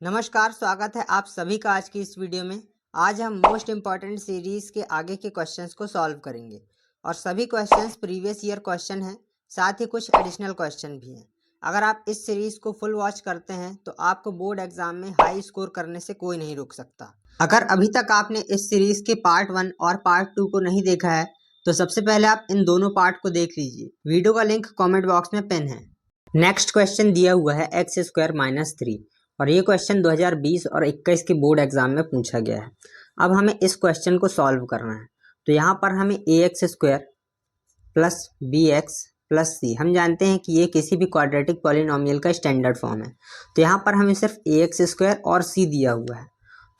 नमस्कार, स्वागत है आप सभी का आज की इस वीडियो में। आज हम मोस्ट इम्पॉर्टेंट सीरीज़ के आगे के क्वेश्चंस को सॉल्व करेंगे और सभी क्वेश्चंस प्रीवियस ईयर क्वेश्चन हैं, साथ ही कुछ एडिशनल क्वेश्चन भी हैं। अगर आप इस सीरीज़ को फुल वॉच करते हैं तो आपको बोर्ड एग्जाम में हाई स्कोर करने से कोई नहीं रोक सकता। अगर अभी तक आपने इस सीरीज़ के पार्ट 1 और पार्ट 2 को नहीं देखा है तो सबसे पहले आप इन दोनों पार्ट को देख लीजिए। वीडियो का लिंक कॉमेंट बॉक्स में पिन है। नेक्स्ट क्वेश्चन दिया हुआ है x² - 3 और ये क्वेश्चन 2020 और 21 के बोर्ड एग्जाम में पूछा गया है। अब हमें इस क्वेश्चन को सॉल्व करना है। तो यहाँ पर हमें ax² + bx + c, हम जानते हैं कि ये किसी भी क्वाड्रेटिक पॉलिनोमियल का स्टैंडर्ड फॉर्म है। तो यहाँ पर हमें सिर्फ ax² और c दिया हुआ है।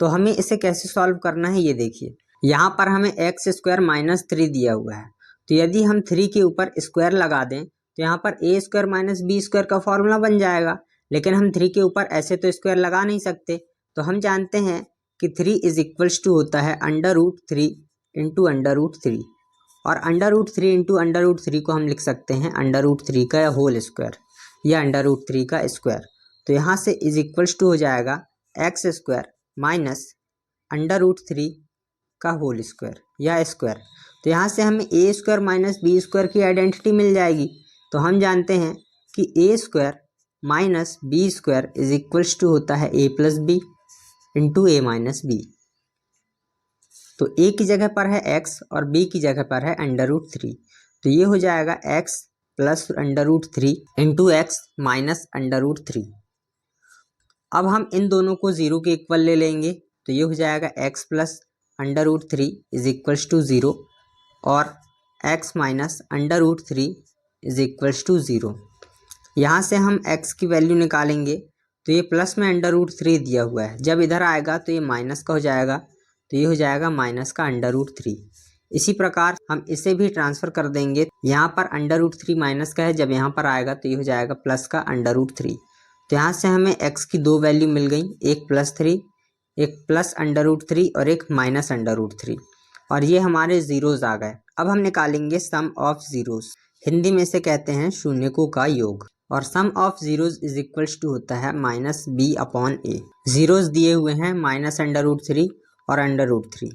तो हमें इसे कैसे सॉल्व करना है ये देखिए। यहाँ पर हमें x² - 3 दिया हुआ है। तो यदि हम 3 के ऊपर स्क्वायर लगा दें तो यहाँ पर a² - b² का फॉर्मूला बन जाएगा। लेकिन हम 3 के ऊपर ऐसे तो स्क्वायर लगा नहीं सकते। तो हम जानते हैं कि 3 = होता है √3 × √3 और √3 × √3 को हम लिख सकते हैं √3 का होल स्क्वायर या √3 का स्क्वायर। तो यहाँ से = हो जाएगा x² - √3 का होल स्क्वायर या स्क्वायर। तो यहाँ से हमें a² - b² की आइडेंटिटी मिल जाएगी। तो हम जानते हैं कि a² - b² होता है a + b × a - b। तो a की जगह पर है x और b की जगह पर है √3। तो ये हो जाएगा x + √3 × x - √3। अब हम इन दोनों को 0 के इक्वल ले लेंगे। तो ये हो जाएगा x + √3 = 0 और x - √3 = 0। यहाँ से हम x की वैल्यू निकालेंगे। तो ये प्लस में √3 दिया हुआ है, जब इधर आएगा तो ये माइनस का हो जाएगा। तो ये हो जाएगा माइनस का √3। इसी प्रकार हम इसे भी ट्रांसफ़र कर देंगे। यहाँ पर √3 माइनस का है, जब यहाँ पर आएगा तो ये हो जाएगा प्लस का √3। तो यहाँ से हमें x की दो वैल्यू मिल गई, एक +3, एक प्लस √3 और एक माइनस √3, और ये हमारे ज़ीरोज़ आ गए। अब हम निकालेंगे सम ऑफ ज़ीरोज़। हिंदी में इसे कहते हैं शून्यकों का योग। और सम ऑफ ज़ीरोज़ = होता है -b/a। ज़ीरोज़ दिए हुए हैं -√3 और √3।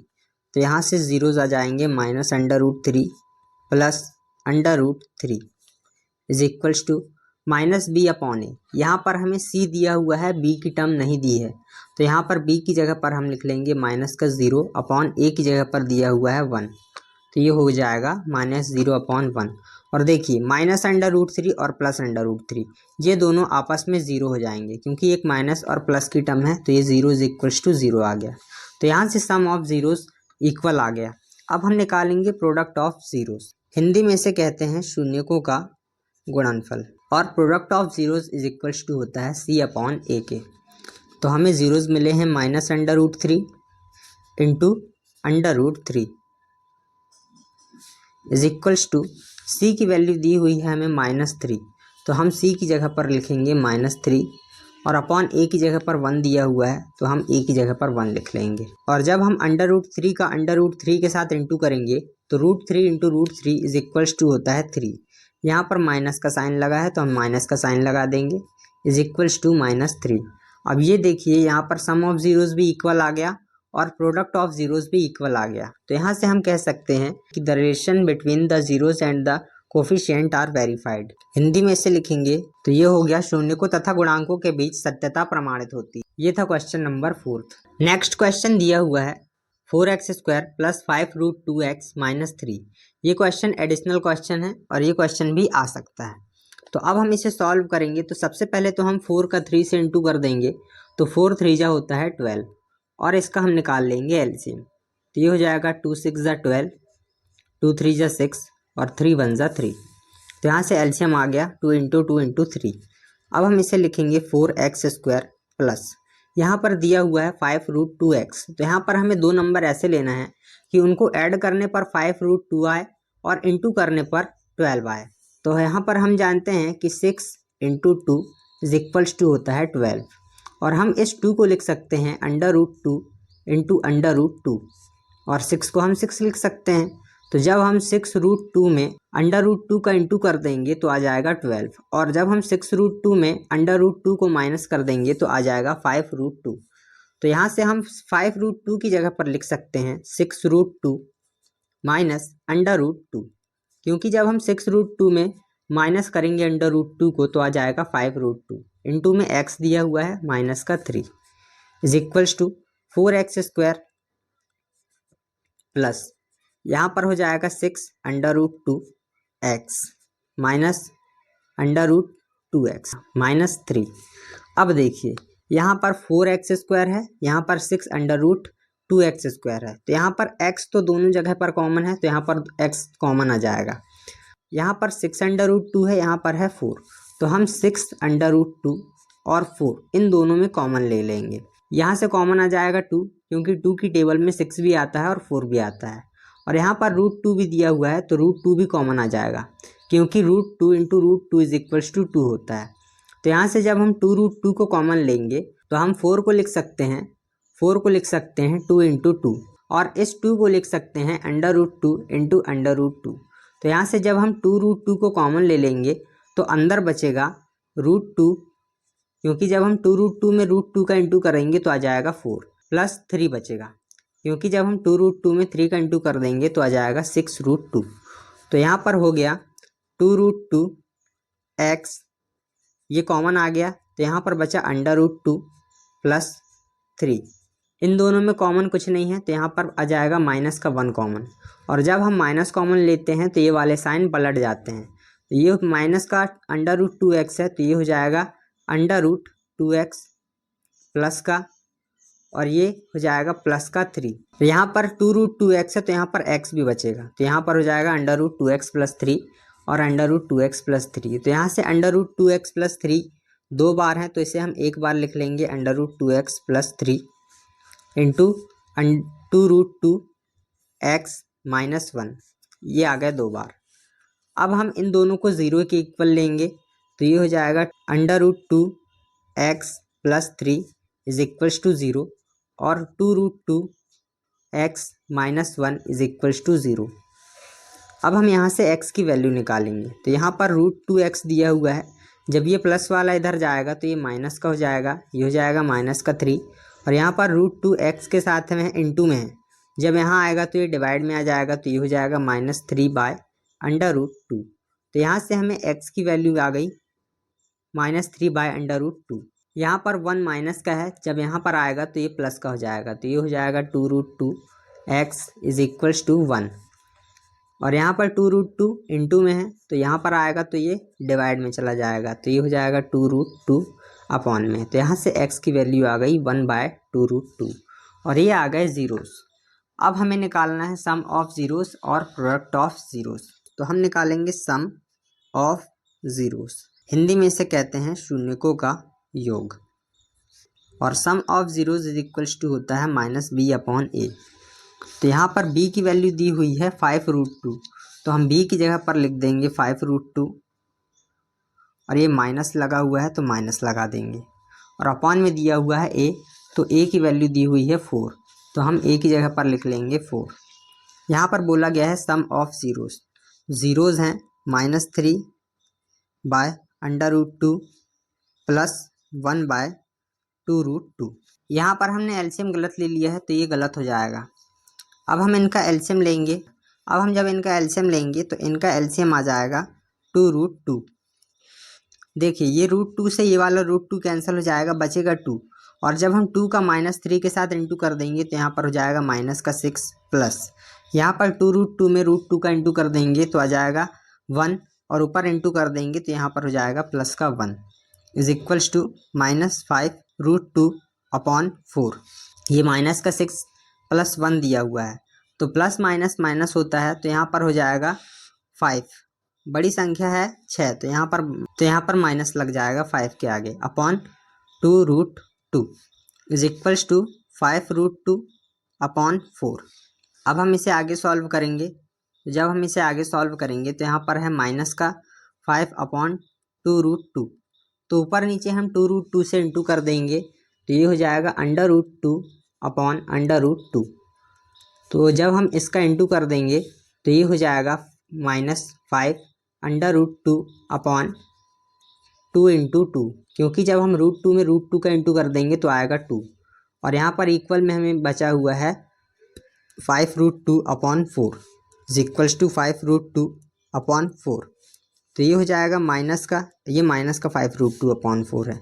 तो यहाँ से ज़ीरोज़ आ जाएंगे -√3 + √3 = -b/a। यहाँ पर हमें c दिया हुआ है, b की टर्म नहीं दी है। तो यहाँ पर b की जगह पर हम लिख लेंगे -0/a की जगह पर दिया हुआ है 1। तो ये हो जाएगा -0/1। और देखिए -√3 और प्लस √3 ये दोनों आपस में 0 हो जाएंगे, क्योंकि एक माइनस और प्लस की टर्म है। तो ये 0 = 0 आ गया। तो यहाँ से सम ऑफ ज़ीरोज़ इक्वल आ गया। अब हम निकालेंगे प्रोडक्ट ऑफ ज़ीरोज़। हिंदी में इसे कहते हैं शून्यकों का गुणनफल। और प्रोडक्ट ऑफ ज़ीरोज़ = होता है c/a के। तो हमें ज़ीरोज़ मिले हैं -√3 × √3 c की वैल्यू दी हुई है हमें -3। तो हम c की जगह पर लिखेंगे -3 और अपॉन a की जगह पर 1 दिया हुआ है, तो हम a की जगह पर 1 लिख लेंगे। और जब हम √3 का √3 के साथ इंटू करेंगे तो √3 × √3 होता है 3। यहाँ पर माइनस का साइन लगा है तो हम माइनस का साइन लगा देंगे, -3। अब ये देखिए यहाँ पर सम ऑफ ज़ीरोज़ भी इक्वल आ गया और प्रोडक्ट ऑफ ज़ीरोज़ भी इक्वल आ गया। तो यहाँ से हम कह सकते हैं कि the relation between the zeros and the coefficient are verified. Hindi में इसे लिखेंगे तो ये हो गया शून्यकों तथा गुणांकों के बीच सत्यता प्रमाणित होती। ये था क्वेश्चन नंबर 4। नेक्स्ट क्वेश्चन दिया हुआ है 4x² + 5√2x - 3। ये क्वेश्चन एडिशनल क्वेश्चन है और ये क्वेश्चन भी आ सकता है। तो अब हम इसे सॉल्व करेंगे। तो सबसे पहले तो हम 4 का 3 से इंटू कर देंगे। तो 4 3 जा होता है 12 और इसका हम निकाल लेंगे एलसीएम। तो ये हो जाएगा 2 6 जा 12, 2 3 जा 6 और 3 1 जा 3। तो यहाँ से एलसीएम आ गया 2 × 2 × 3। अब हम इसे लिखेंगे 4x² प्लस, यहाँ पर दिया हुआ है 5√2x। तो यहाँ पर हमें दो नंबर ऐसे लेना है कि उनको ऐड करने पर 5√2 आए और इंटू करने पर 12 आए। तो यहाँ पर हम जानते हैं कि 6 × 2 = होता है 12 और हम इस 2 को लिख सकते हैं √2 × √2 और 6 को हम 6 लिख सकते हैं। तो जब हम 6√2 में √2 का इंटू कर देंगे तो आ जाएगा 12, और जब हम 6√2 में √2 को माइनस कर देंगे तो आ जाएगा 5√2। तो यहाँ से हम 5√2 की जगह पर लिख सकते हैं 6√2 माइनस √2, क्योंकि जब हम 6√2 में माइनस करेंगे √2 को तो आ जाएगा 5√2, इंटू में x दिया हुआ है माइनस का 3 is equals to 4x² plus यहाँ पर हो जाएगा 6√2x माइनस √2x माइनस 3। अब देखिए यहाँ पर 4x² है, यहाँ पर 6√2x² है, तो यहाँ पर x तो दोनों जगह पर कॉमन है, तो यहाँ पर x कॉमन आ जाएगा। यहाँ पर 6√2 है, यहाँ पर है 4, तो हम 6√2 और 4 इन दोनों में कॉमन ले लेंगे। यहाँ से कॉमन आ जाएगा 2, क्योंकि 2 की टेबल में 6 भी आता है और 4 भी आता है, और यहाँ पर √2 भी दिया हुआ है, तो √2 भी कॉमन आ जाएगा, क्योंकि √2 इंटू √2 इज इक्वल्स टू 2 होता है। तो यहाँ से जब हम 2√2 को कॉमन लेंगे तो हम 4 को लिख सकते हैं 2 इंटू 2, और इस 2 को लिख सकते हैं √2 इंटू √2। तो यहाँ से जब हम 2√2 को कॉमन ले लेंगे तो अंदर बचेगा √2, क्योंकि जब हम 2√2 में √2 का इंटू करेंगे तो आ जाएगा 4, प्लस 3 बचेगा, क्योंकि जब हम 2√2 में 3 का इंटू कर देंगे तो आ जाएगा 6√2। तो यहाँ पर हो गया 2√2x, ये कॉमन आ गया, तो यहाँ पर बचा √2 प्लस 3, इन दोनों में कॉमन कुछ नहीं है, तो यहाँ पर आ जाएगा माइनस का 1 कॉमन, और जब हम माइनस कॉमन लेते हैं तो ये वाले साइन पलट जाते हैं, तो ये माइनस का √2x है, तो ये हो जाएगा √2x प्लस का, और ये हो जाएगा प्लस का 3। तो यहाँ पर 2√2x है, तो यहाँ पर x भी बचेगा, तो यहाँ पर हो जाएगा √2x प्लस 3 और √2x प्लस 3। तो यहाँ से √2x प्लस 3 2 बार है, तो इसे हम एक बार लिख लेंगे √2x plus 3 into 2√2x minus 1, ये आ गया 2 बार। अब हम इन दोनों को 0 के इक्वल लेंगे, तो ये हो जाएगा √2x plus 3 is equals to 0, और 2√2x minus 1 is equals to 0। अब हम यहाँ से x की वैल्यू निकालेंगे, तो यहाँ पर √2x दिया हुआ है, जब ये प्लस वाला इधर जाएगा तो ये माइनस का हो जाएगा, ये हो जाएगा माइनस का 3, और यहाँ पर √2x के साथ में इंटू में है, जब यहाँ आएगा तो ये डिवाइड में आ जाएगा, तो ये हो जाएगा -3/√2। तो यहाँ से हमें x की वैल्यू आ गई -3/√2। यहाँ पर 1 माइनस का है, जब यहाँ पर आएगा तो ये प्लस का हो जाएगा, तो ये हो जाएगा 2√2x इज इक्वल्स टू 1, और यहाँ पर 2√2 इंटू में है, तो यहाँ पर आएगा तो ये डिवाइड में चला जाएगा, तो ये हो जाएगा 2√2 अपॉन में। तो यहाँ से x की वैल्यू आ गई 1/2√2, और ये आ गए ज़ीरोस। अब हमें निकालना है सम ऑफ ज़ीरोस और प्रोडक्ट ऑफ ज़ीरोस। तो हम निकालेंगे सम ऑफ ज़ीरोस, हिंदी में इसे कहते हैं शून्यकों का योग, और sum of zeros is equals to होता है -b/a। तो यहाँ पर b की वैल्यू दी हुई है 5√2, तो हम b की जगह पर लिख देंगे 5√2, और ये माइनस लगा हुआ है तो माइनस लगा देंगे, और अपॉन में दिया हुआ है a, तो a की वैल्यू दी हुई है 4, तो हम a की जगह पर लिख लेंगे 4। यहाँ पर बोला गया है सम ऑफ ज़ीरोस, ज़ीरोज़ हैं -3/√2 प्लस 1/2√2। यहाँ पर हमने एलसीएम गलत ले लिया है, तो ये गलत हो जाएगा। अब हम इनका एलसीएम लेंगे, अब हम जब इनका एलसीएम लेंगे तो इनका एलसीएम आ जाएगा 2√2। देखिए ये √2 से ये वाला √2 कैंसिल हो जाएगा, बचेगा 2, और जब हम 2 का -3 के साथ इंटू कर देंगे तो यहाँ पर हो जाएगा -6 प्लस, यहाँ पर 2√2 में √2 का इंटू कर देंगे तो आ जाएगा 1, और ऊपर इंटू कर देंगे तो यहाँ पर हो जाएगा प्लस का 1 इज इक्वल्स टू -5√2 अपॉन 4। ये माइनस का 6 प्लस 1 दिया हुआ है, तो प्लस माइनस माइनस होता है, तो यहाँ पर हो जाएगा 5, बड़ी संख्या है 6, तो यहाँ पर माइनस लग जाएगा 5 के आगे, upon 2√2 is equals to 5√2 upon 4। अब हम इसे आगे सॉल्व करेंगे, जब हम इसे आगे सॉल्व करेंगे तो यहाँ पर है माइनस का 5 अपॉन 2√2, तो ऊपर नीचे हम 2√2 से इंटू कर देंगे, तो ये हो जाएगा √2 अपॉन √2। तो जब हम इसका इंटू कर देंगे तो ये हो जाएगा -5√2 अपॉन 2 इंटू 2, क्योंकि जब हम √2 में √2 का इंटू कर देंगे तो आएगा 2, और यहाँ पर इक्वल में हमें बचा हुआ है 5√2 upon 4 is equals to 5√2 upon 4। तो ये हो जाएगा माइनस का 5√2 अपॉन 4 है,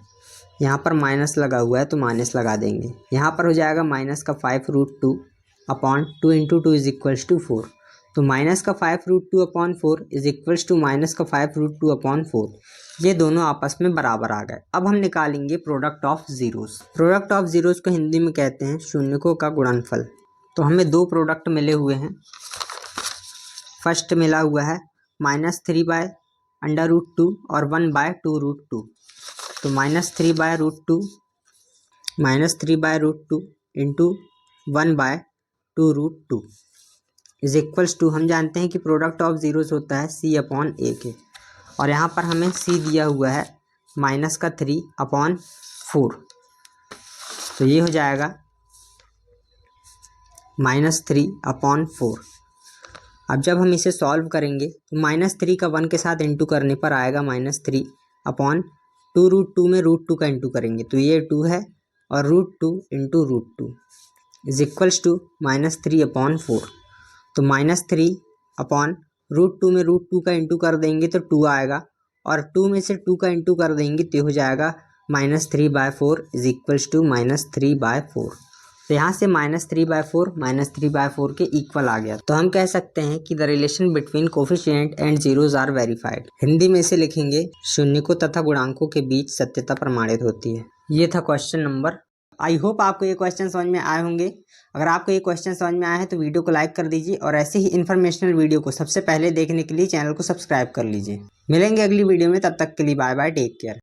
यहाँ पर माइनस लगा हुआ है तो माइनस लगा देंगे। यहाँ पर हो जाएगा माइनस का 5√2 upon 2 into 2 is equals to 4। तो माइनस का 5√2 upon 4 is equals to minus का 5√2 अपॉन 4। ये दोनों आपस में बराबर आ गए। अब हम निकालेंगे product of zeros. Product of zeros को हिंदी में कहते हैं शून्यकों का गुणनफल। तो हमें दो प्रोडक्ट मिले हुए हैं। फर्स्ट मिला हुआ है -3/√2 और 1/2√2। तो -3/√2 इंटू 1/2√2 इज इक्वल्स टू, हम जानते हैं कि प्रोडक्ट ऑफ जीरोस होता है C/A के, और यहाँ पर हमें C दिया हुआ है -3/4। तो ये हो जाएगा -3/4। अब जब हम इसे सॉल्व करेंगे तो -3 का 1 के साथ इंटू करने पर आएगा -3/2√2 में √2 का इंटू करेंगे तो ये 2 है, और √2 इंटू √2 इज इक्वल्स टू -3/4। तो -3/√2 में √2 का इंटू कर देंगे तो 2 आएगा, और 2 में से 2 का इंटू कर देंगे तो हो जाएगा -3/4 इज इक्वल्स टू -3/4। तो यहाँ से -3/4 के इक्वल आ गया। तो हम कह सकते हैं कि the relation between coefficient and zeros are verified. Hindi में इसे लिखेंगे शून्यकों तथा गुणांकों के बीच सत्यता प्रमाणित होती है। ये था क्वेश्चन नंबर। आई होप आपको ये क्वेश्चन समझ में आए होंगे। अगर आपको ये क्वेश्चन समझ में आया है तो वीडियो को लाइक कर दीजिए, और ऐसे ही इन्फॉर्मेशनल वीडियो को सबसे पहले देखने के लिए चैनल को सब्सक्राइब कर लीजिए। मिलेंगे अगली वीडियो में, तब तक के लिए बाय बाय, टेक केयर।